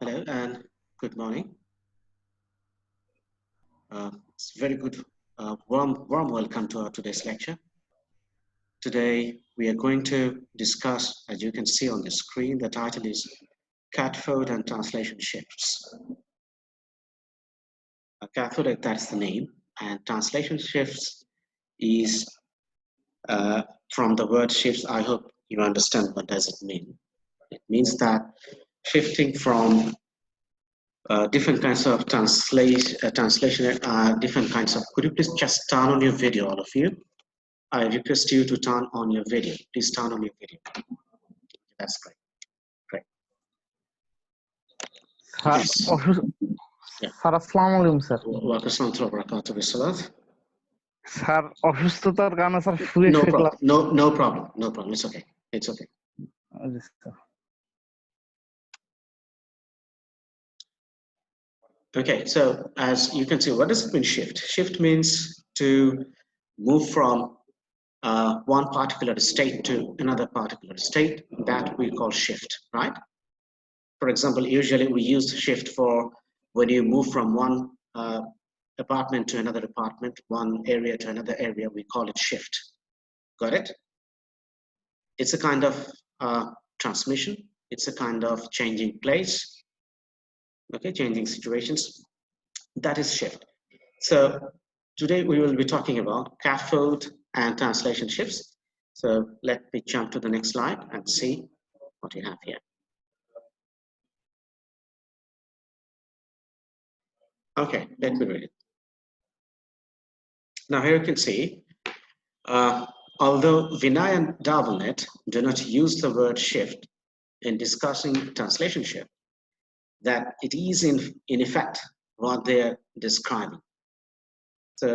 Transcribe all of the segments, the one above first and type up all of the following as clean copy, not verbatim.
Hello and good morning. It's very good, warm welcome to our today's lecture. Today we are going to discuss, as you can see on the screen, the title is Catford and Translation Shifts. Catford, that's the name, and translation shifts is from the word shifts. I hope you understand what does it mean. It means that shifting from different kinds of translation, different kinds of. Could you please just turn on your video, all of you? I request you to turn on your video. Please turn on your video. That's great. Great. Sir আসসালামু আলাইকুম sir. Sir অসুস্থতার কারণে sir শুয়ে শুয়ে class. No problem. It's okay. It's okay. Okay, so as you can see, what does it mean shift? Shift means to move from one particular state to another particular state. That we call shift, right? For example, usually we use shift for when you move from one apartment to another apartment, one area to another area, we call it shift. Got it? It's a kind of transmission. It's a kind of changing place. Okay, changing situations. That is shift. So today we will be talking about Catford and translation shifts. So let me jump to the next slide and see what we have here. Okay, let me read it. Now here you can see, although Vinay and Davalnet do not use the word shift in discussing translation shift, that it is in effect what they're describing. So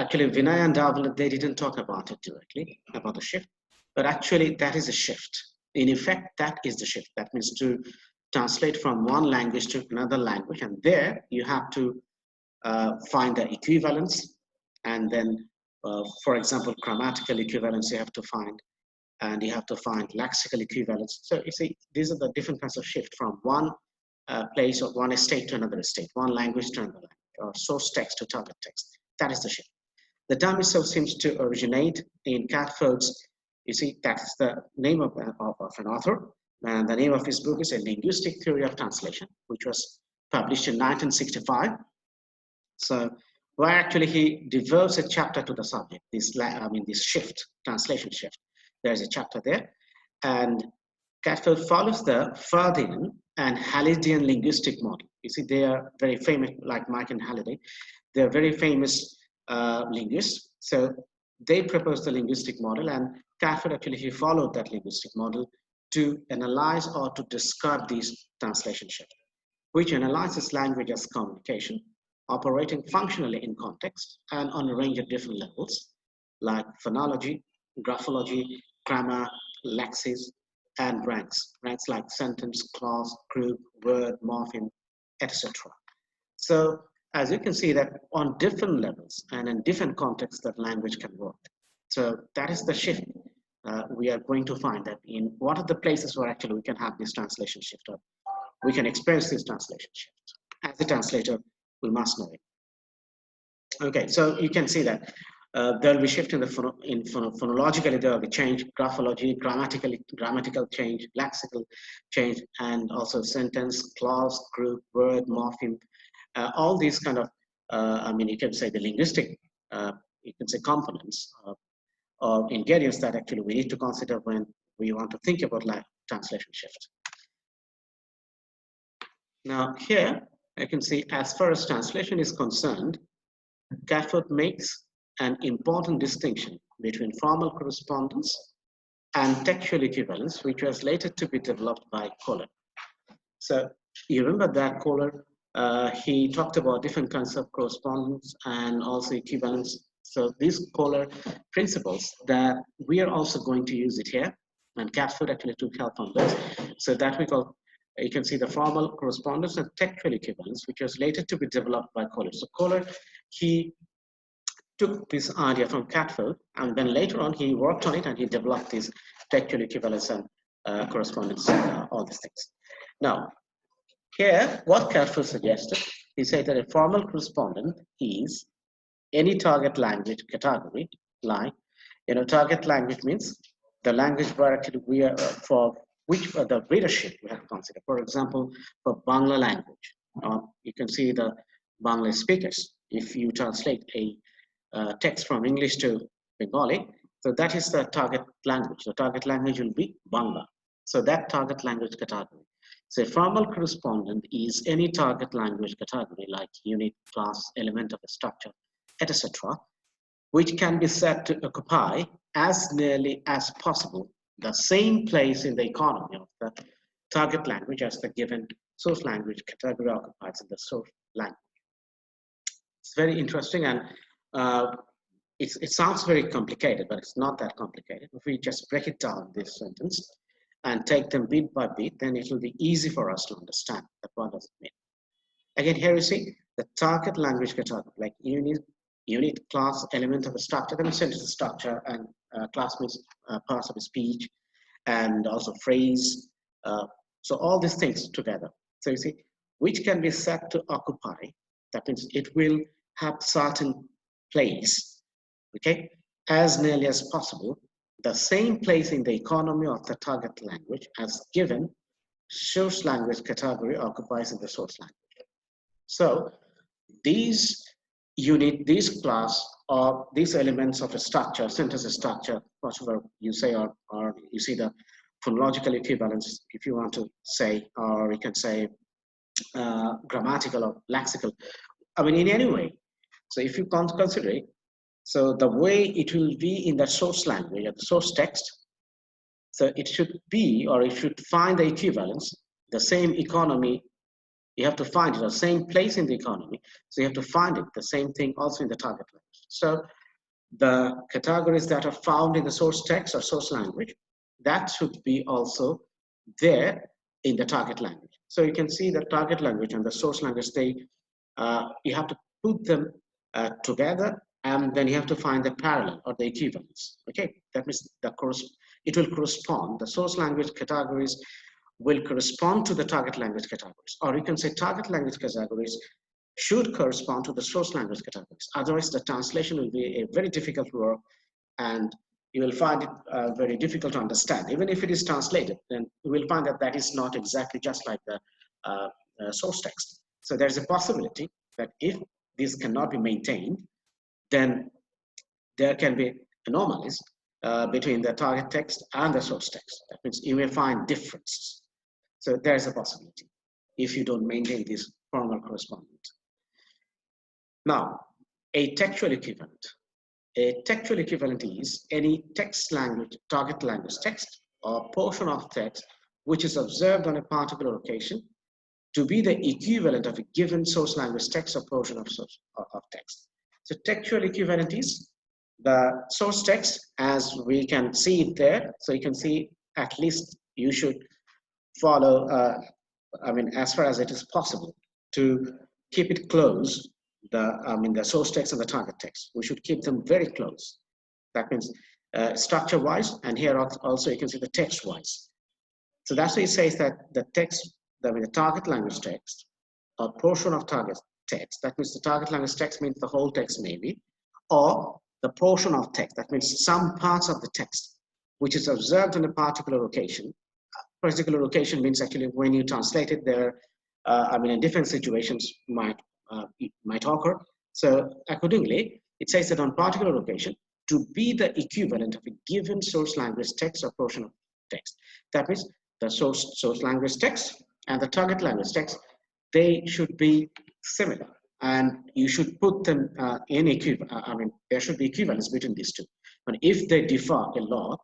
actually Vinay and Davalnet, they didn't talk about it directly, about the shift, but actually that is a shift. In effect, that is the shift. That means to translate from one language to another language, and there you have to find the equivalence, and then for example grammatical equivalence you have to find, and you have to find lexical equivalence. So you see, these are the different kinds of shift from one place or one state to another state, one language to another language, or source text to target text. That is the shift. The term itself seems to originate in Catford's, you see, that's the name of an author, and the name of his book is A Linguistic Theory of Translation, which was published in 1965. So where actually he devotes a chapter to the subject, this shift, translation shift. There's a chapter there, and Catford follows the Freudian and Hallidean linguistic model. You see, they are very famous, like Mike and Halliday. They're very famous linguists. So they proposed the linguistic model, and Catford actually he followed that linguistic model to analyze or to describe these translation shifts, which analyzes language as communication, operating functionally in context and on a range of different levels, like phonology, graphology, grammar, lexis, and ranks like sentence, clause, group, word, morpheme, etc. So as you can see that on different levels and in different contexts that language can work. So that is the shift. We are going to find that in what are the places where actually we can have this translation shift, or we can experience this translation shift. As a translator, we must know it. Okay, so you can see that there will be shift in the phonologically, there will be change, graphology, grammatical change, lexical change, and also sentence, clause, group, word, morpheme, all these kind of, you can say the linguistic, you can say components or ingredients that actually we need to consider when we want to think about translation shift. Now here, I can see as far as translation is concerned, Catford makes an important distinction between formal correspondence and textual equivalence, which was later to be developed by Kohler. So you remember that Kohler, he talked about different kinds of correspondence and also equivalence. So these Kohler principles that we are also going to use it here, and Catford actually took help on this. So that we call, you can see the formal correspondence and textual equivalence, which was later to be developed by Kohler. So Kohler, he took this idea from Catford, and then later on he worked on it and he developed this textual equivalence and correspondence, all these things. Now, Here, what Catford suggested, he said that a formal correspondent is any target language category, like, target language means the language variety we are for which the readership we have to consider. For example, for Bangla language, you can see the Bangla speakers. If you translate a text from English to Bengali, so that is the target language. The target language will be Bangla. So that target language category. So a formal correspondent is any target language category like unit, class, element of a structure, etc., which can be said to occupy as nearly as possible the same place in the economy of the target language as the given source language category occupies in the source language. It's very interesting, and it sounds very complicated, but it's not that complicated. If we just break it down, this sentence, and take them bit by bit, then it will be easy for us to understand that what does it mean. Again, here you see the target language category, like unit, class, element of a structure. That means sentence structure, and class means parts of a speech, and also phrase. So all these things together. So you see, which can be said to occupy. That means it will have certain place, okay, as nearly as possible, the same place in the economy of the target language as given source language category occupies in the source language. So these unit, these class, or these elements of a structure, sentence structure, whatever you say, or you see the phonological equivalence, if you want to say, or you can say grammatical or lexical, I mean, in any way. So if you consider it, so the way it will be in the source language or the source text, so it should be, or it should find the equivalence, the same economy. You have to find it, the same place in the economy. So you have to find it, the same thing also in the target language. So the categories that are found in the source text or source language, that should be also there in the target language. So you can see the target language and the source language, you have to put them together, and then you have to find the parallel or the equivalence. Okay, that means it will correspond. The source language categories will correspond to the target language categories, or you can say target language categories should correspond to the source language categories. Otherwise, the translation will be a very difficult work, and you will find it very difficult to understand. Even if it is translated, then you will find that that is not exactly just like the source text. So there's a possibility that if this cannot be maintained, then there can be anomalies between the target text and the source text. That means you may find differences. So there's a possibility if you don't maintain this formal correspondence. Now, a textual equivalent. A textual equivalent is any text language, target language text, or portion of text which is observed on a particular occasion to be the equivalent of a given source language text or portion of text. So textual equivalent is the source text as we can see it there. So you can see, at least you should follow, I mean, as far as it is possible, to keep it close, the source text and the target text. We should keep them very close. That means structure-wise, and here also you can see the text-wise. So that's why it says that the text, the target language text, or portion of target text, that means the target language text means the whole text maybe, or the portion of text, that means some parts of the text, which is observed on a particular occasion. Particular occasion means actually when you translate it there, in different situations might occur. So accordingly, it says that on particular occasion, to be the equivalent of a given source language text or portion of text. That means the source language text and the target language text, they should be similar, and you should put them in equivalent. There should be equivalence between these two. But if they differ a lot,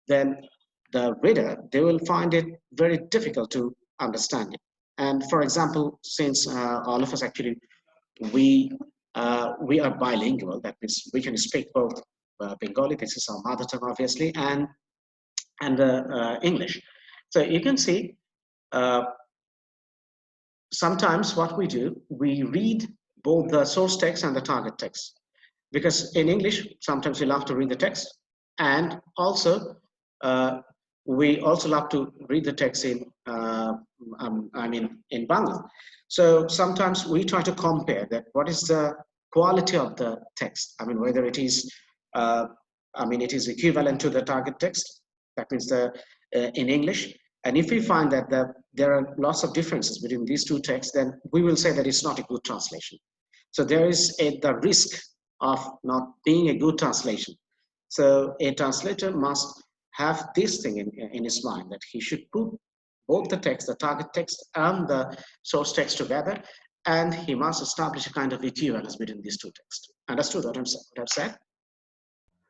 then the reader, they will find it very difficult to understand it. And for example, since all of us actually, we are bilingual, that means we can speak both Bengali, this is our mother tongue obviously, and English. So you can see sometimes what we do, we read both the source text and the target text, because in English sometimes we love to read the text, and also we also love to read the text in I mean, in bundle. So sometimes we try to compare that what is the quality of the text. I mean, whether it is, it is equivalent to the target text. That means in English. And if we find that there are lots of differences between these two texts, then we will say that it's not a good translation. So there is the risk of not being a good translation. So a translator must have this thing in his mind, that he should put both the text, the target text and the source text together, and he must establish a kind of equivalence between these two texts. Understood what I've said?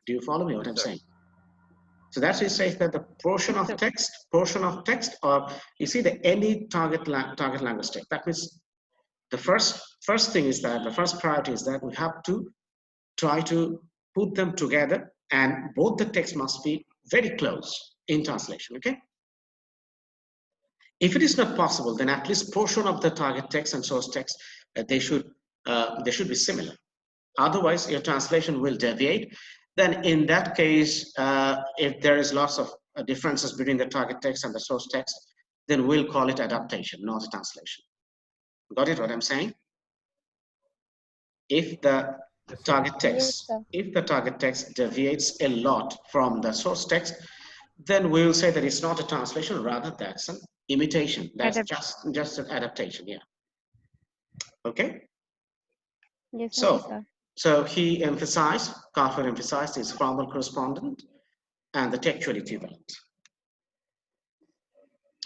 Do you follow me what I'm saying? So that's why it says that the portion of text, or you see the any target language text. That means the first thing is that the first priority is that we have to try to put them together, and both the text must be very close in translation. Okay. If it is not possible, then at least portion of the target text and source text they should be similar. Otherwise, your translation will deviate. Then, in that case, if there is lots of differences between the target text and the source text, then we'll call it adaptation, not translation. Got it? What I'm saying? If the target text deviates a lot from the source text, then we will say that it's not a translation, rather that's an imitation. That's just an adaptation. Yeah. Okay. Yes, so he emphasized, Catford emphasized his formal correspondent and the textual equivalent.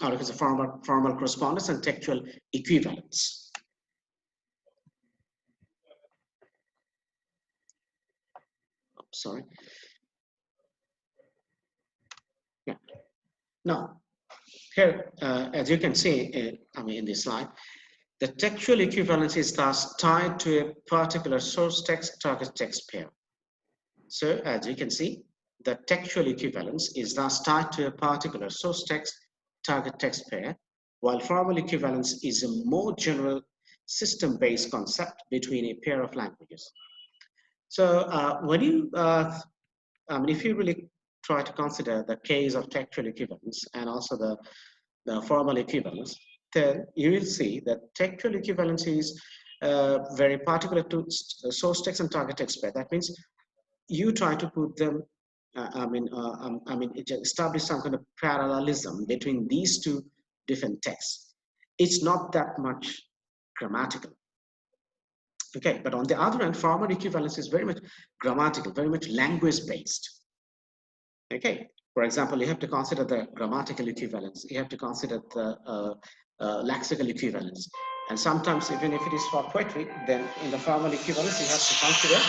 Or it is a formal correspondence and textual equivalence. Sorry. Yeah. Now, here, as you can see, in this slide, the textual equivalence is thus tied to a particular source text target text pair. So, as you can see, the textual equivalence is thus tied to a particular source text target text pair, while formal equivalence is a more general system-based concept between a pair of languages. So, when you, if you really try to consider the case of textual equivalence and also the formal equivalence, then you will see that textual equivalence is very particular to source text and target text pair. That means you try to put them, establish some kind of parallelism between these two different texts. It's not that much grammatical. Okay, but on the other hand, formal equivalence is very much grammatical, very much language-based. Okay, for example, you have to consider the grammatical equivalence. You have to consider the lexical equivalence. And sometimes, even if it is for poetry, then in the formal equivalence, you have to consider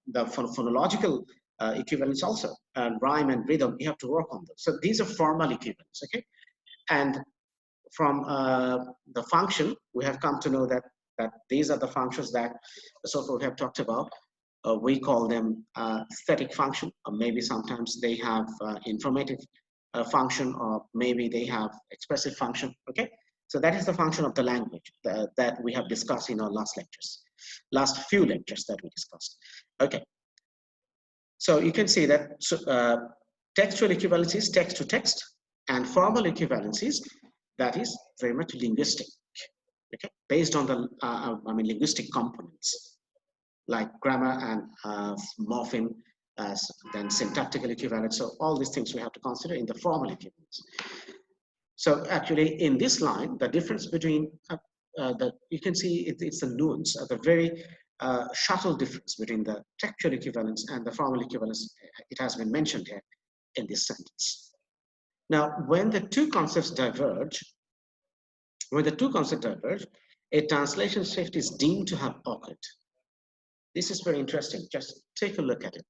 the phonological equivalence also, and rhyme and rhythm. You have to work on them. So these are formal equivalents. Okay, and from the function, we have come to know that these are the functions that we have talked about. We call them static function, or maybe sometimes they have informative function, or maybe they have expressive function. Okay, so that is the function of the language that we have discussed in our last few lectures that we discussed. Okay, so you can see that textual equivalence is text to text, and formal equivalence is that is very much linguistic. Okay, based on the linguistic components like grammar and morpheme, then syntactical equivalence. So all these things we have to consider in the formal equivalence. So actually, in this line, the difference between you can see it's a nuance, the very subtle difference between the textual equivalence and the formal equivalence. It has been mentioned here in this sentence. Now, when the two concepts diverge, a translation shift is deemed to have occurred. This is very interesting. Just take a look at it.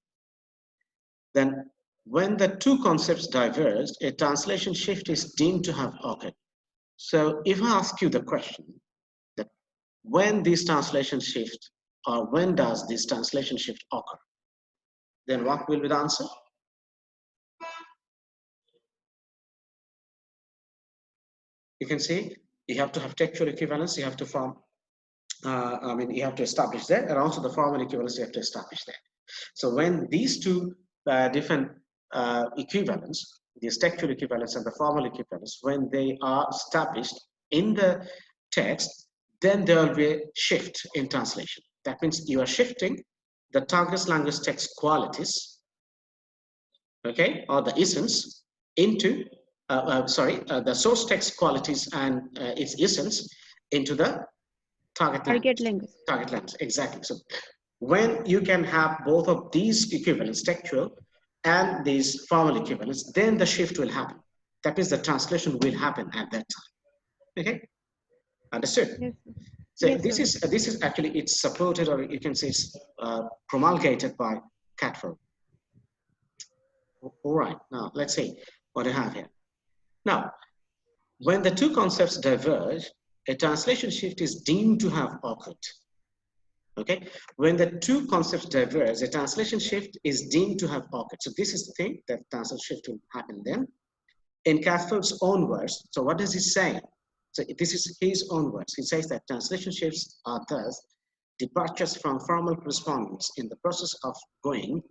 Then, when the two concepts diverge, a translation shift is deemed to have occurred. So, if I ask you the question that when this translation shift, or when does this translation shift occur, then what will be the answer? You can see you have to have textual equivalence. You have to form. You have to establish that, and also the formal equivalence you have to establish that. So when these two different equivalents, these textual equivalence and the formal equivalence, when they are established in the text, then there will be a shift in translation. That means you are shifting the target language text qualities, okay, or the essence into, the source text qualities and its essence into the target language. Target language, exactly. So when you can have both of these equivalents, textual and these formal equivalents, then the shift will happen. That means the translation will happen at that time. Okay, understood? Yes. So Yes, this is actually, it's supported, or you can say it's promulgated by Catford. All right, now let's see what I have here. Now, when the two concepts diverge, a translation shift is deemed to have occurred. Okay, when the two concepts diverge, a translation shift is deemed to have occurred. So this is the thing, that translation shift will happen then. In Catford's own words, so what does he say? So this is his own words. He says that translation shifts are thus departures from formal correspondence in the process of going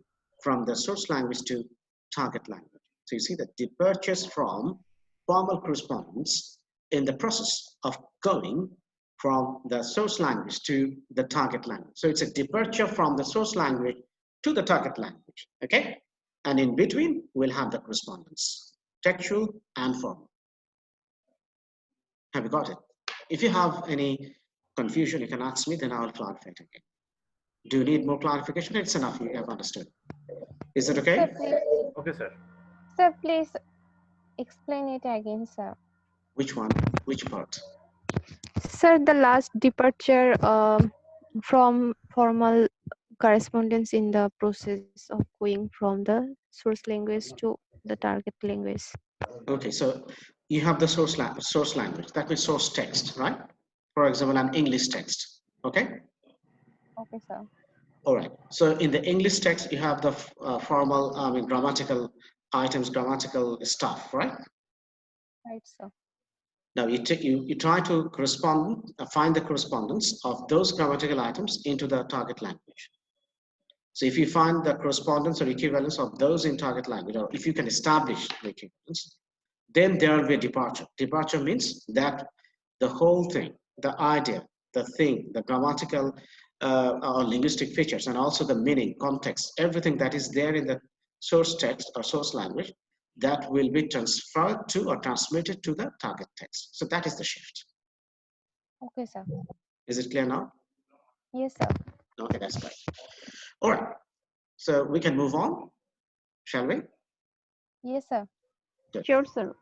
from the source language to target language. So you see that departures from formal correspondence in the process of going from the source language to the target language. So it's a departure from the source language to the target language, okay? And in between, we'll have the correspondence, textual and formal. Have you got it? If you have any confusion, you can ask me, then I will clarify it again. Do you need more clarification? It's enough, you have understood. Is it okay? Sir, please. Okay, sir. Sir, please explain it again, sir. Which one? Which part? Sir, the last departure from formal correspondence in the process of going from the source language to the target language. Okay, so you have the source language, that means source text, right? For example, an English text, okay? Okay, sir. All right, so in the English text, you have the formal, grammatical items, grammatical stuff, right? Right, sir. Now you try to find the correspondence of those grammatical items into the target language. So if you find the correspondence or equivalence of those in target language, or if you can establish the equivalence, then there will be a departure. Departure means that the whole thing, the idea, the thing, the grammatical or linguistic features, and also the meaning, context, everything that is there in the source text or source language, that will be transferred to or transmitted to the target text. So that is the shift. Okay, sir. Is it clear now? Yes, sir. Okay, that's great. All right, so we can move on, shall we? Yes, sir. Good. Sure, sir.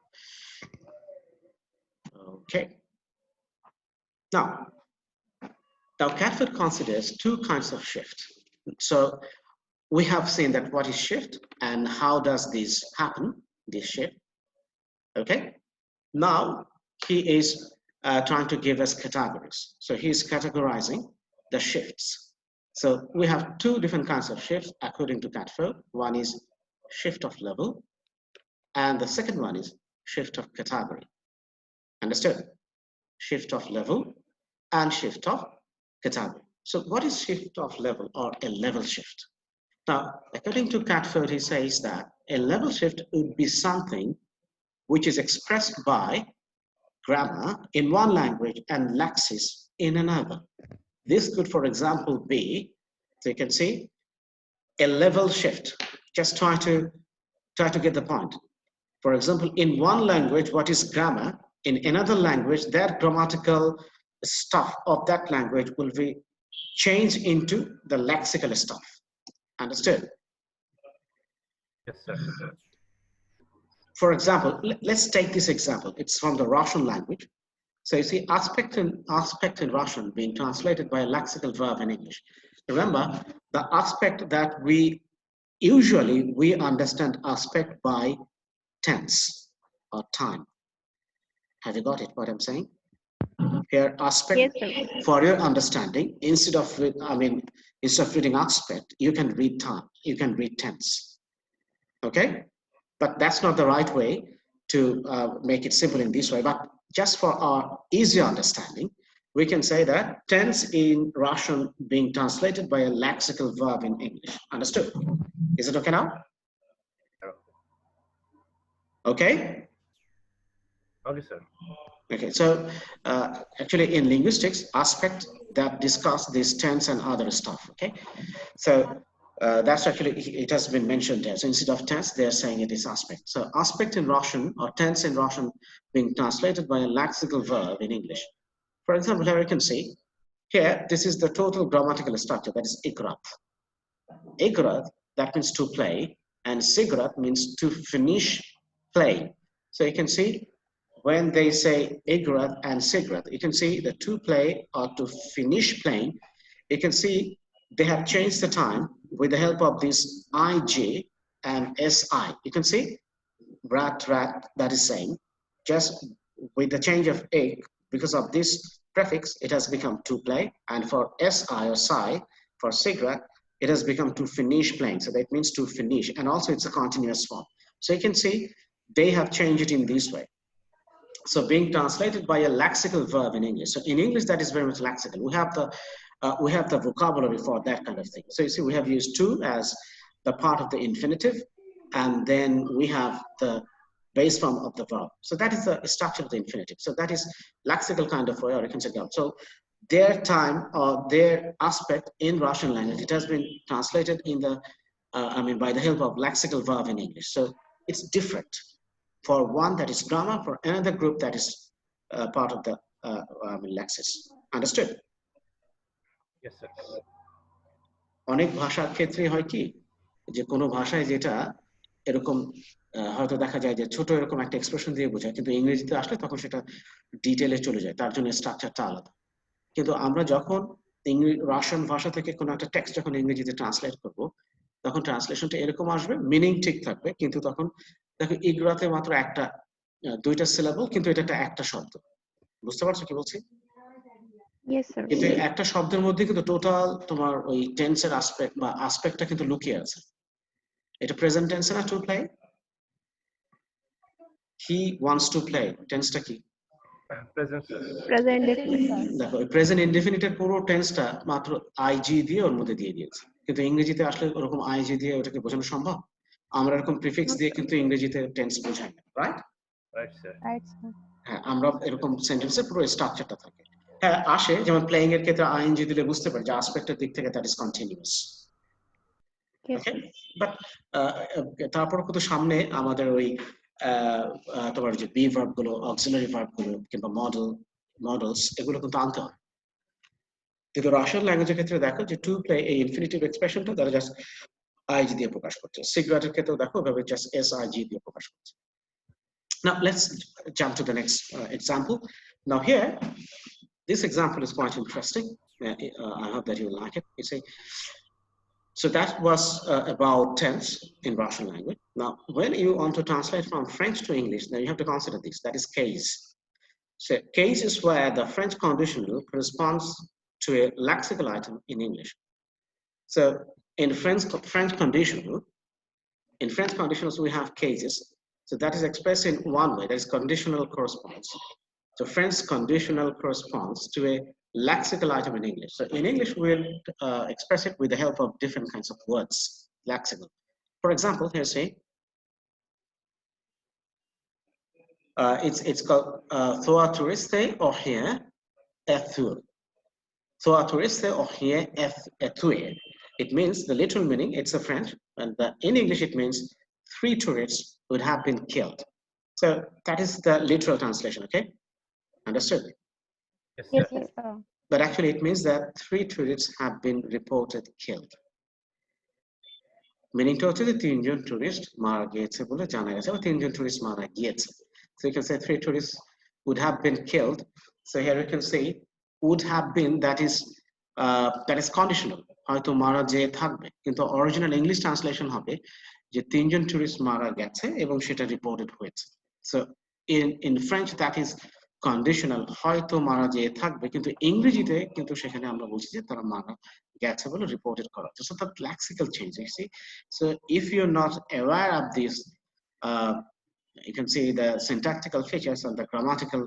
Okay. Now Catford considers two kinds of shift. So we have seen that what is shift and how does this happen, this shift. Okay. Now he is trying to give us categories. So he is categorizing the shifts. So we have two different kinds of shifts according to Catford. One is shift of level, and the second one is shift of category. Understood? Shift of level and shift of category. So what is shift of level, or a level shift? Now, according to Catford, he says that a level shift would be something which is expressed by grammar in one language and laxis in another. This could, for example, be, so you can see, a level shift. Just try to get the point. For example, in one language, what is grammar? In another language, that grammatical stuff of that language will be changed into the lexical stuff. Understood? Yes, sir. For example, let's take this example. It's from the Russian language. So you see aspect in Russian being translated by a lexical verb in English. Remember, the aspect that we understand aspect by tense or time. Have you got it, what I'm saying? Here, aspect, Yes, sir. for your understanding, instead of reading aspect, you can read time, you can read tense. Okay? But that's not the right way to make it simple in this way. But just for our easy understanding, we can say that tense in Russian being translated by a lexical verb in English. Understood? Is it okay now? Okay. Okay, sir. Okay, so actually in linguistics, aspect that discuss this tense and other stuff. Okay, so that's actually, it has been mentioned there. So instead of tense, they're saying it is aspect. So aspect in Russian or tense in Russian being translated by a lexical verb in English. For example, here you can see, here, this is the total grammatical structure, that is igrat. Igrat, that means to play, and sigrat means to finish playing. So you can see when they say igrat and sigrat, you can see the to play or to finish playing. You can see they have changed the time with the help of this ij and si. You can see rat, that is saying, just with the change of ig, because of this prefix, it has become to play, and for si or psi, for sigrat, it has become to finish playing. So that means to finish, and also it's a continuous form. So you can see they have changed it in this way. So being translated by a lexical verb in English. So in English, that is very much lexical. We have the vocabulary for that kind of thing. So you see, we have used to as the part of the infinitive, and then we have the base form of the verb. So that is the structure of the infinitive. So that is lexical kind of way, or you can say that. So their time or their aspect in Russian language, it has been translated in the, by the help of lexical verb in English. So it's different for one that is grammar, for another group that is part of the lexis. Understood? Yes, sir. অনেক ভাষার ক্ষেত্রে হয় কি যে কোনো ভাষায় যেটা এরকম হয়তো দেখা যায় যে ছোট এরকম একটা এক্সপ্রেশন দিয়ে বোঝায়, কিন্তু ইংরেজিতে আসলে তখন সেটা ডিটেলে চলে যায়, তার জন্য স্ট্রাকচারটা আলাদা। কিন্তু আমরা যখন রাশিয়ান ভাষা থেকে কোনো একটা টেক্সট যখন ইংরেজিতে ট্রান্সলেট করব, তখন ট্রান্সলেশনটা এরকম আসবে, মিনিং ঠিক থাকবে, কিন্তু তখন দেখো ইগরাতে মাত্র একটা দুইটা সিলেবল, কিন্তু এটা একটা শব্দ। বুঝতে পারছো কি বলছি? Yes, sir. কিন্তু একটা শব্দের মধ্যে কিন্তু টোটাল তোমার ওই টেন্সের আসপেক্ট বা আসপেক্টটা কিন্তু লুকিয়ে আছে। এটা প্রেজেন্ট টেন্স না to play? He wants to play, টেন্সটা কি? Present, sir. Present definite. দেখো প্রেজেন্ট ইনডেফিনিটের পুরো টেন্সটা মাত্র আইজি দিয়ে ওর মধ্যে দিয়ে দিয়েছে, কিন্তু ইংরেজিতে আসলে ওরকম আইজি দিয়ে ওটাকে বোঝানো সম্ভব? আমরা এরকম প্রিফিক্স দিয়ে কিন্তু ইংরেজিতে টেন্স বোঝাই না, right? Right, sir. Right, sir. হ্যাঁ, আমরা এরকম সেন্টেন্সের পুরো স্ট্রাকচারটা থাকে। হ্যাঁ আসে, যেমন প্লেইং এর ক্ষেত্রে আইএনজি দিলে বুঝতে পারি যে আসপেক্টের দিক থেকে that is continuous. Yes, okay, sir. But তারপর কিন্তু সামনে আমাদের ওই তোমার যে বি ভার্ব গুলো, অক্সিলারি ভার্ব গুলো কিংবা মডেলস, এগুলো কিন্তু আনতে হয়। কিন্তু রাশিয়ান ল্যাঙ্গুয়েজের ক্ষেত্রে দেখো যে টু প্লে এই ইনফিনিটিভ এক্সপ্রেশনটা তারা জাস্ট আইজি দিয়ে প্রকাশ করছে। সিগ্রাটের ক্ষেত্রেও দেখো এভাবে জাস্ট এস আইজি দিয়ে প্রকাশ করছে। Now let's jump to the next example. Now here, this example is quite interesting. I hope that you like it. You see, so that was about tense in Russian language. Now, when you want to translate from French to English, then you have to consider this. That is case. So case is where the French conditional corresponds to a lexical item in English. So in French conditionals, we have cases. So that is expressed in one way, that is conditional corresponds. So French conditional corresponds to a lexical item in English. So in English, we'll express it with the help of different kinds of words, lexical. For example, here say, it's called Thoa touriste or here, ethur. Thoa touriste or here, ethur. It means the literal meaning, it's a French, and in English it means 3 tourists would have been killed. So that is the literal translation, okay? Understood? Yes, Yes, sir. sir. But actually it means that 3 tourists have been reported killed. Meaning to হচ্ছে যে 3 জন tourist মারা গিয়েছে বলে জানা গেছে, বা 3 জন tourist মারা গিয়েছে। So you can say 3 tourists would have been killed. So here you can say would have been, that is conditional, হয়তো মারা যেয়ে থাকবে, কিন্তু অরিজিনাল ইংলিশ ট্রান্সলেশন হবে যে 3 জন টুরিস্ট মারা গেছে এবং সেটা রিপোর্টেড হয়েছে। So in French that is conditional, হয়তো মারা যেয়ে থাকবে, কিন্তু ইংরেজিতে কিন্তু সেখানে আমরা বলছি যে তারা মারা গেছে বলে রিপোর্টেড করা হচ্ছে। So that lexical change, you see. So if you're not aware of this, you can see the syntactical features and the grammatical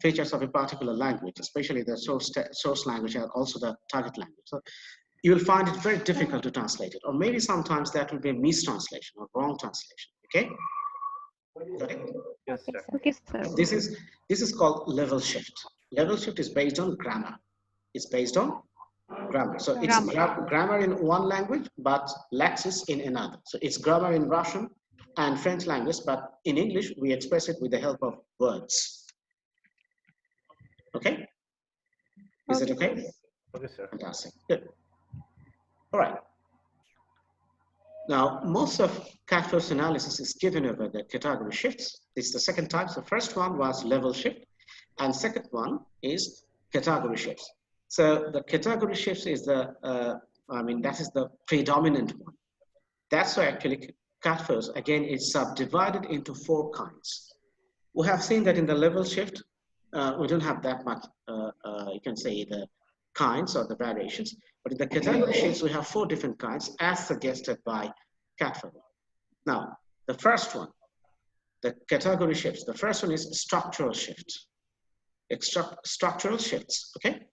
features of a particular language, especially the source language and also the target language. So you will find it very difficult to translate it, or maybe sometimes that will be a mistranslation or wrong translation, okay? Got it? Yes, Okay, sir. sir. Okay, sir. This is called level shift. Level shift is based on grammar. It's based on grammar. So it's grammar in one language, but laxis in another. So it's grammar in Russian and French language, but in English, we express it with the help of words. Okay? Is it okay? Okay, sir. Fantastic. Good. All right. Now, most of Catford's analysis is given over the category shifts. This is the second type. So first one was level shift, and second one is category shifts. So the category shifts is the, that is the predominant one. That's why actually Catford's, again, is subdivided into 4 kinds. We have seen that in the level shift, we don't have that much, you can say the kinds or the variations, but in the category shifts, we have 4 different kinds as suggested by Catford. Now, the first one, the category shifts, the first one is structural shifts. Structural shifts, okay?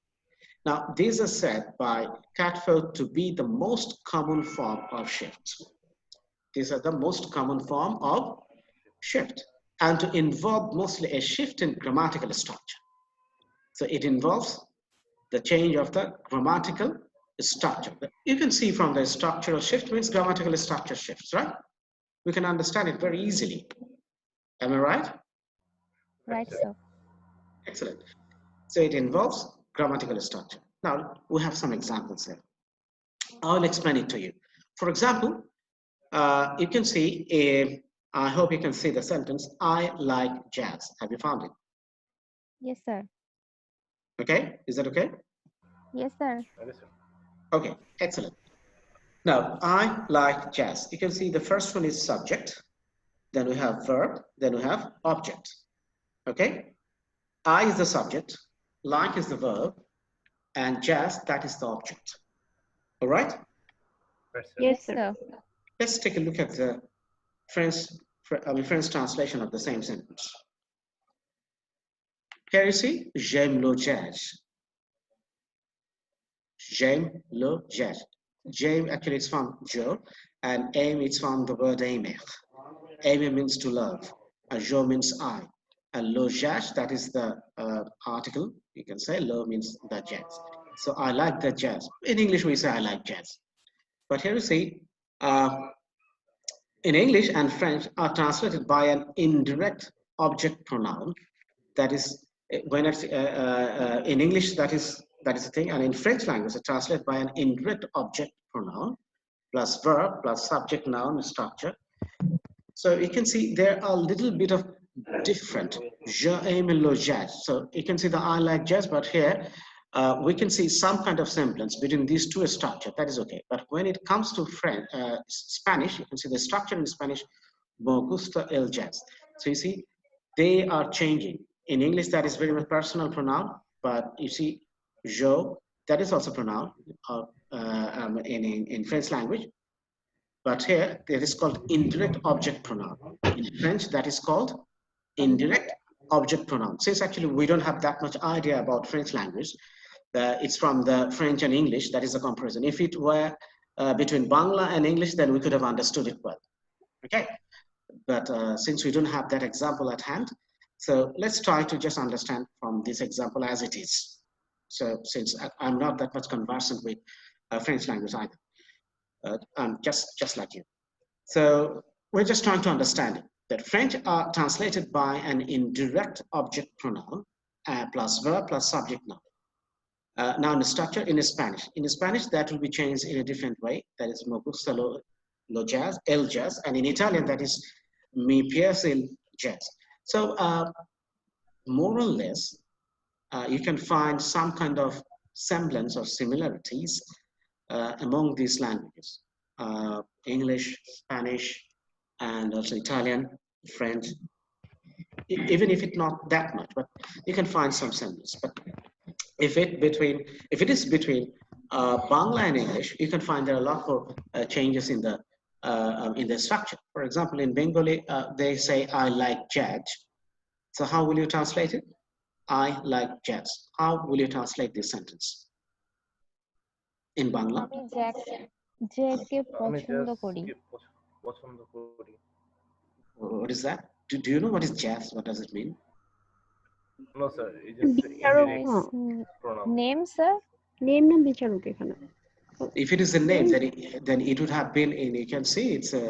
Now, these are said by Catford to be the most common form of shift. These are the most common form of shift, and to involve mostly a shift in grammatical structure. So it involves the change of the grammatical structure. You can see from the structural shift means grammatical structure shifts, right? We can understand it very easily. Am I right? Right, sir. Excellent. So it involves grammatical structure. Now, we have some examples here. I'll explain it to you. For example, you can see I hope you can see the sentence, I like jazz. Have you found it? Yes, sir. Okay, is that okay? Yes, sir. Okay, sir. Okay, excellent. Now, I like jazz. You can see the first one is subject, then we have verb, then we have object. Okay? I is the subject, like is the verb, and jazz, that is the object. All right? Right, sir. Yes, sir. Let's take a look at the French translation of the same sentence. Here you see, j'aime le jazz. J'aime le jazz. J'aime actually is from je, and aim is from the word aimer. Aimer means to love, and je means I. And le jazz, that is the article, you can say, le means the jazz. So I like the jazz. In English, we say I like jazz. But here you see, in English and French are translated by an indirect object pronoun. That is, when it's, in English, that is the thing, and in French language, it's translated by an indirect object pronoun plus verb plus subject noun structure. So you can see there are a little bit of different. Je aime le jazz. So you can see the I like jazz, but here we can see some kind of semblance between these two structures. That is okay. But when it comes to Spanish, you can see the structure in Spanish, me gusta el jazz. So you see, they are changing. In English, that is very much personal pronoun, but you see, je, that is also pronoun in French language. But here, it is called indirect object pronoun. In French, that is called indirect object pronoun. Since actually we don't have that much idea about French language, it's from the French and English, that is a comparison. If it were between Bangla and English, then we could have understood it well. Okay, but since we don't have that example at hand, so let's try to just understand from this example as it is. So since I'm not that much conversant with French language either. I'm just like you. So we're just trying to understand it, that French are translated by an indirect object pronoun plus verb plus subject noun. Now in the structure in Spanish. In Spanish, that will be changed in a different way. That is me gusta lo jazz, el jazz. And in Italian, that is mi piace el jazz. So more or less, you can find some kind of semblance or similarities among these languages. English, Spanish, and also Italian, French, even if it's not that much, but you can find some semblance. But if it is between Bangla and English, you can find there are a lot more changes in the structure. For example, in Bengali, they say I like jazz. So how will you translate it? I like jazz. How will you translate this sentence in Bangla? আমি জ্যাককে আমি পছন্দ করি। পছন্দ করি। What is that? Do you know what is jazz? What does it mean? No, sir. It's just বিচারক indirect pronoun. Name, sir? Name না বিচারক এখানে If it is a name, then it would have been in. You can see it's a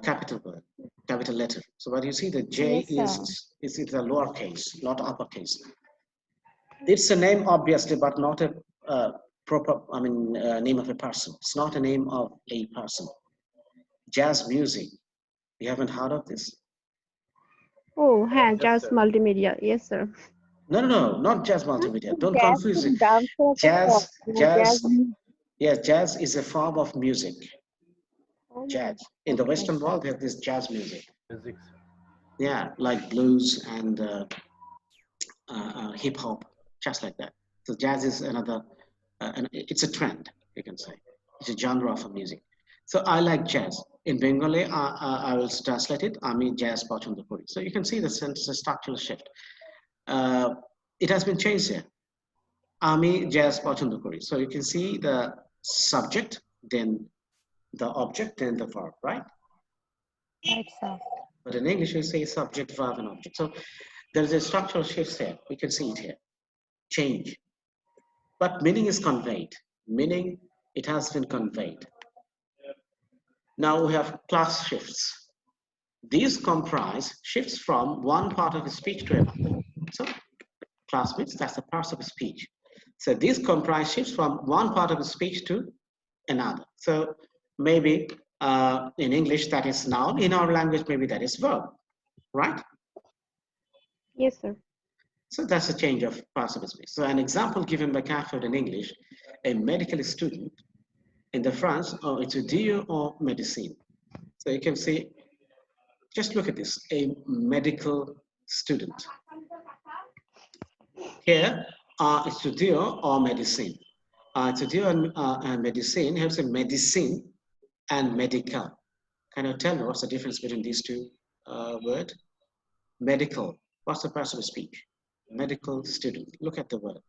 capital word, capital letter. So what you see, the J Yes, is it's a lowercase, not uppercase. It's a name, obviously, but not a proper. Name of a person. It's not a name of a person. Jazz music. You haven't heard of this? ও হ্যাঁ Yes, just sir. Multimedia yes sir No. Not jazz multimedia. Don't confuse it. jazz Jazz. Yes, jazz is a form of music. Jazz. In the Western world, we have this jazz music. Music, sir. Yeah, like blues and hip hop, just like that. So jazz is another, and it's a trend, you can say. It's a genre of music. So I like jazz. In Bengali, I will translate it. I mean jazz পছন্দ করি. So you can see the sense, the structural shift. It has been changed here. আমি jazz পছন্দ করি. So you can see the subject, then the object, then the verb, right? Right, sir. But in English, we say subject, verb, and object. So there's a structural shift here. We can see it here. Change. But meaning is conveyed. Meaning, it has been conveyed. Now we have class shifts. These comprise shifts from one part of the speech to another. So class means that's the parts of the speech. So these comprise shifts from one part of the speech to another. So maybe in English that is noun, in our language maybe that is verb, right? Yes sir So that's a change of parts of speech. So an example given by Catford in English, a medical student in the France, étudier or médecine. So you can see, just look at this, a medical student. Here, étudier or médecine. Étudier and médecine, here's a medicine and medical. Can you tell me what's the difference between these two words? Medical, what's the person of speech? Medical student, look at the word.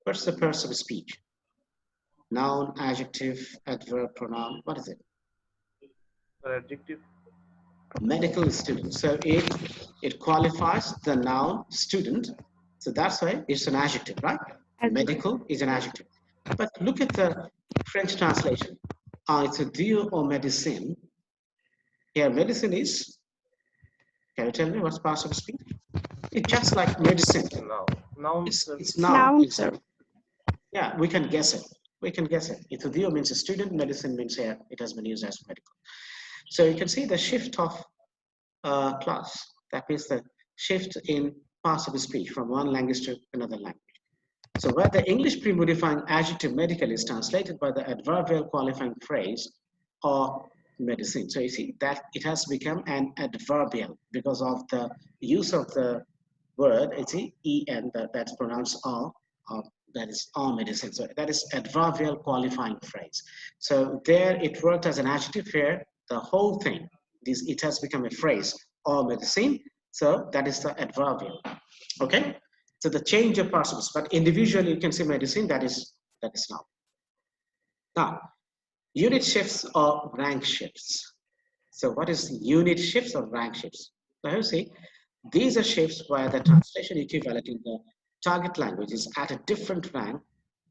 What's the person of speech? Noun, adjective, adverb, pronoun, what is it? Or adjective. Medical student. So it qualifies the noun student. So that's why it's an adjective, right? Medical is an adjective. But look at the French translation. It's a dio or medicine. Here, medicine is, can you tell me what's part of speech? It's just like medicine. Noun. Noun, sir. It's noun. Noun, Exactly. Yeah, we can guess it. We can guess it. Itudio means a student, medicine means here, it has been used as medical. So you can see the shift of class. That means the shift in parts of the speech from one language to another language. So where the English pre-modifying adjective medical is translated by the adverbial qualifying phrase or medicine. So you see that it has become an adverbial because of the use of the word, it's en, that's pronounced or that is or medicine. So that is adverbial qualifying phrase. So there it worked as an adjective here, the whole thing, it has become a phrase or medicine. So that is the adverbial. Okay. So the change of participles, but individually you can say medicine, that is now. Now, unit shifts or rank shifts. So what is unit shifts or rank shifts? So you see, these are shifts where the translation equivalent in the target language is at a different rank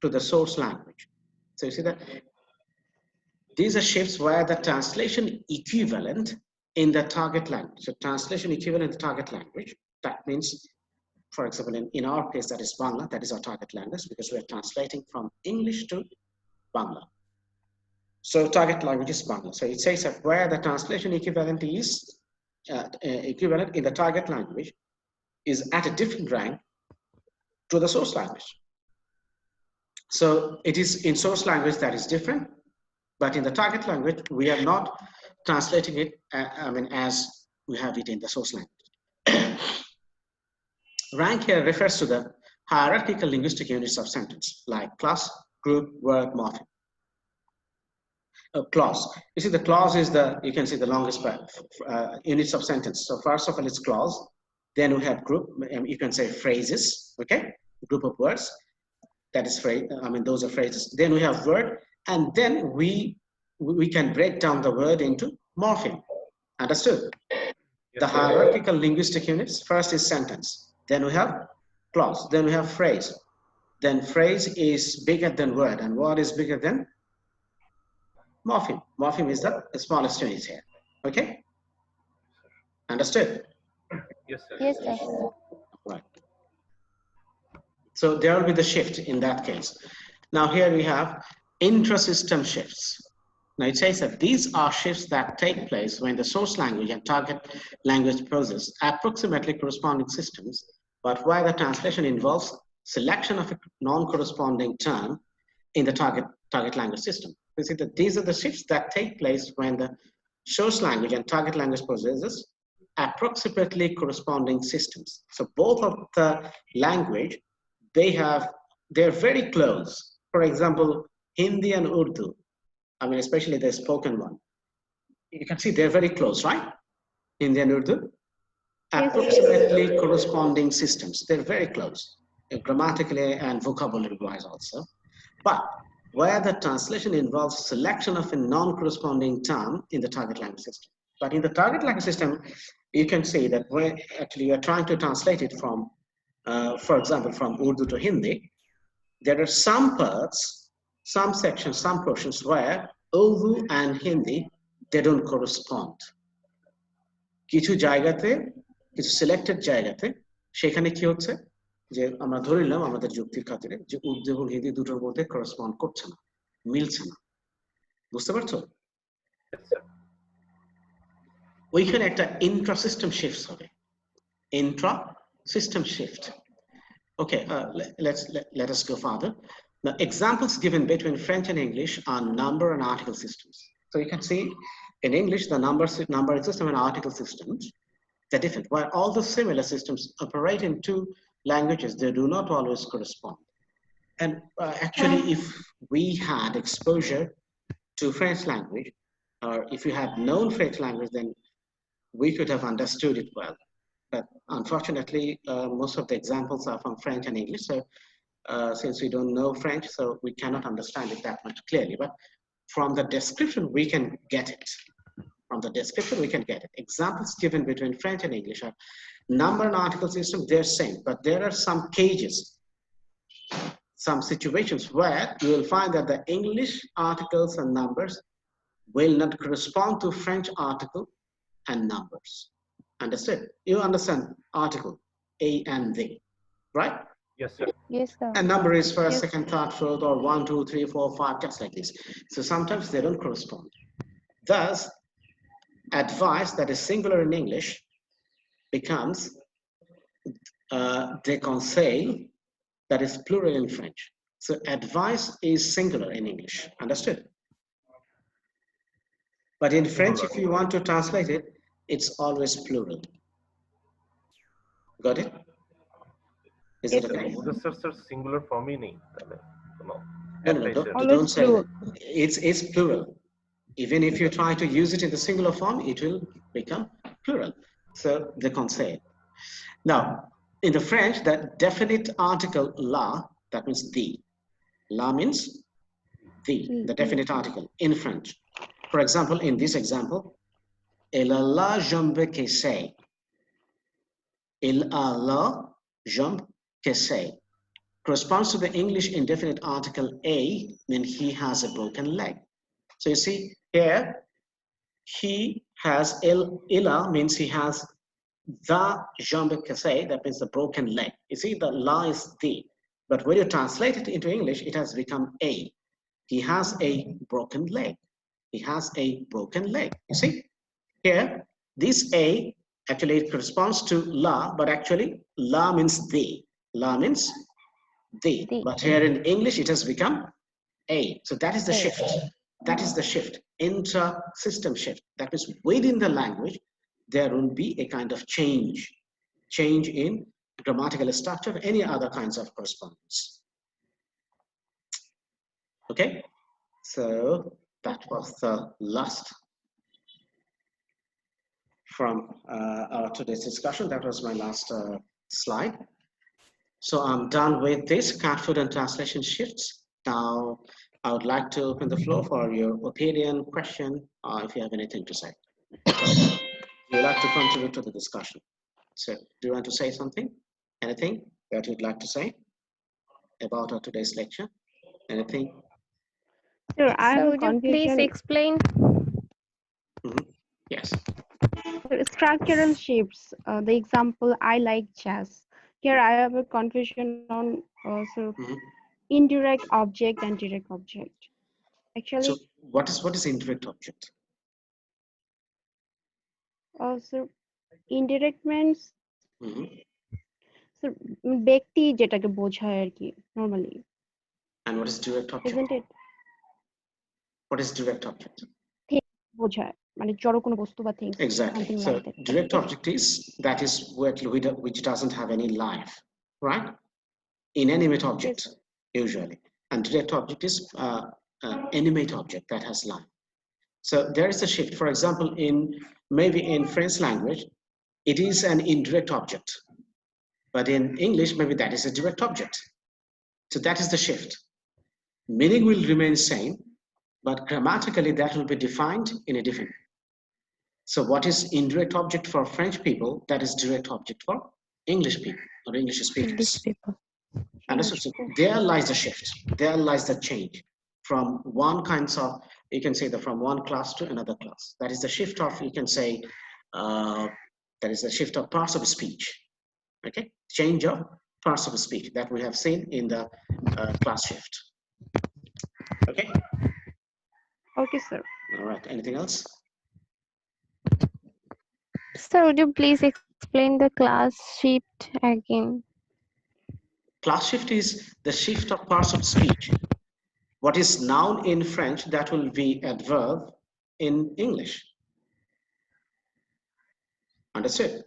to the source language. So you see that these are shifts where the translation equivalent in the target language. So translation equivalent in the target language, that means, for example, in our case, that is Bangla, that is our target language because we are translating from English to Bangla. So target language is Bangla. So it says that where the translation equivalent is equivalent in the target language is at a different rank to the source language. So it is in source language that is different, but in the target language, we are not translating it, as we have it in the source language. Rank here refers to the hierarchical linguistic units of sentence, like class, group, word, morpheme. A clause. You see, the clause is you can see the longest units of sentence. So first of all, it's clause. Then we have group. You can say phrases. Okay, group of words. That is phrase. Those are phrases. Then we have word, and then we can break down the word into morpheme. Understood? The hierarchical linguistic units, first is sentence, then we have clause, then we have phrase. Then phrase is bigger than word, and word is bigger than morpheme. Morpheme is the smallest unit here. Okay? Understood? Yes, sir. Yes, sir. Right. So there will be the shift in that case. Now here we have intra-system shifts. Now it says that these are shifts that take place when the source language and target language possess approximately corresponding systems, but where the translation involves selection of a non-corresponding term in the target language system. You see that these are the shifts that take place when the source language and target language possesses approximately corresponding systems. So both of the language, they're very close. For example, Hindi and Urdu, I mean, especially the spoken one. You can see they're very close, right? Hindi and Urdu. Approximately corresponding systems. They're very close, grammatically and vocabulary-wise also. But where the translation involves selection of a non-corresponding term in the target language system. But in the target language system, you can see that where actually you're trying to translate it from, for example, from Urdu to Hindi, there are some parts, some sections, some portions where Urdu and Hindi, they don't correspond. কিছু জায়গাতে, কিছু selected জায়গাতে, সেখানে কি হচ্ছে যে আমরা ধরে নিলাম আমাদের যুক্তির খাতিরে যে উর্দু এবং হিন্দি দুটোর মধ্যে correspond করছে না, মিলছে না। বুঝতে পারছো? ওইখানে একটা intra-system shifts হবে। Intra-system shift. Okay, let us go further. The examples given between French and English are number and article systems. So you can see in English, the number system and article systems, they're different. While all the similar systems operate in two languages, they do not always correspond. And actually, if we had exposure to French language, or if you had known French language, then we could have understood it well. But unfortunately, most of the examples are from French and English. So since we don't know French, so we cannot understand it that much clearly. But from the description, we can get it. From the description, we can get it. Examples given between French and English are number and article system, they're same. But there are some cases, some situations where you will find that the English articles and numbers will not correspond to French article and numbers. Understood? You understand article, A and the, right? Yes, sir. Yes, sir. And number is first, second, third, fourth, or 1, 2, 3, 4, 5, just like this. So sometimes they don't correspond. Thus, advice that is singular in English becomes des conseils that is plural in French. So advice is singular in English. Understood? But in French, if you want to translate it, it's always plural. Got it? Is it okay? Sir, singular form ही नहीं no. No, don't say that. It's plural. Even if you try to use it in the singular form, it will become plural. So they can't say it. Now, in the French, that definite article la, that means the. La means the definite article in French. For example, in this example, il a la jambe que c'est. Il a la jambe que c'est. Corresponds to the English indefinite article a, mean he has a broken leg. So you see here, he has illa means he has the jambe cassé, that means the broken leg. You see the la is the, but when you translate it into English, it has become a. He has a broken leg. He has a broken leg. You see here, this a actually it corresponds to la, but actually la means the. La means the. But here in English, it has become a. So that is the shift. That is the shift, intra-system shift. That means within the language, there will be a kind of change in grammatical structure, any other kinds of correspondence. Okay, so that was the last from our today's discussion. That was my last slide. So I'm done with this Catford and translation shifts. Now, I would like to open the floor for your opinion, question, or if you have anything to say. you would like to contribute to the discussion. So do you want to say something? Anything that you'd like to say about our today's lecture? Anything? Sir, I have Sir, a would you please confusion. explain? Yes. Sir, structural shapes. The example I like jazz. Here I have a confusion on sir, Mhm. indirect object and direct object. Actually, So what is indirect object? sir, indirect means Mhm. sir, ব্যক্তি যেটাকে বোঝায় আর কি normally, And what is direct object? isn't it? What is direct object? বোঝায় মানে জড় কোনো বস্তু বা things, Exactly. something So like that. direct object is which doesn't have any life, right? Inanimate object Yes, usually, and direct object is animate object that has life. So there is a shift. For example, maybe in French language, it is an indirect object, but in English, maybe that is a direct object. So that is the shift. Meaning will remain same, but grammatically that will be defined in a different. So what is indirect object for French people, that is direct object for English people or English speakers. English people. Understood? So there lies the shift. There lies the change from one kinds of, you can say that from one class to another class. That is the shift of, you can say, that is the shift of parts of speech. Okay, change of parts of speech that we have seen in the class shift. Okay. okay sir. All right. Anything else? Sir, would you please explain the class shift again? Class shift is the shift of parts of speech. What is noun in French, that will be adverb in English. Understood?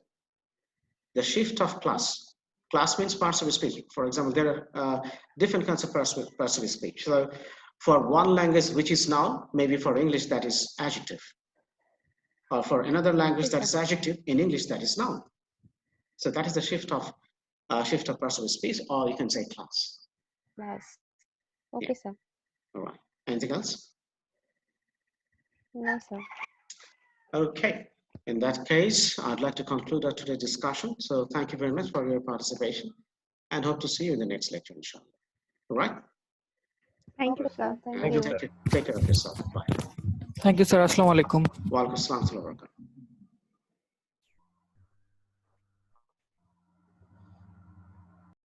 The shift of class. Class means parts of speech. For example, there are different kinds of parts of speech. So for one language, which is noun, maybe for English, that is adjective. Or for another language, that is adjective, in English, that is noun. So that is the shift of parts of speech, or you can say class. Class. Okay, sir. All right. Anything else? No, sir. Okay. In that case, I'd like to conclude our today's discussion. So thank you very much for your participation and hope to see you in the next lecture, inshallah. All right? Thank you Okay, sir. sir. Thank And you. take care of yourself. Bye. Thank you, sir. Assalamu alaikum. Wa alaikum assalam wa rahmatullah.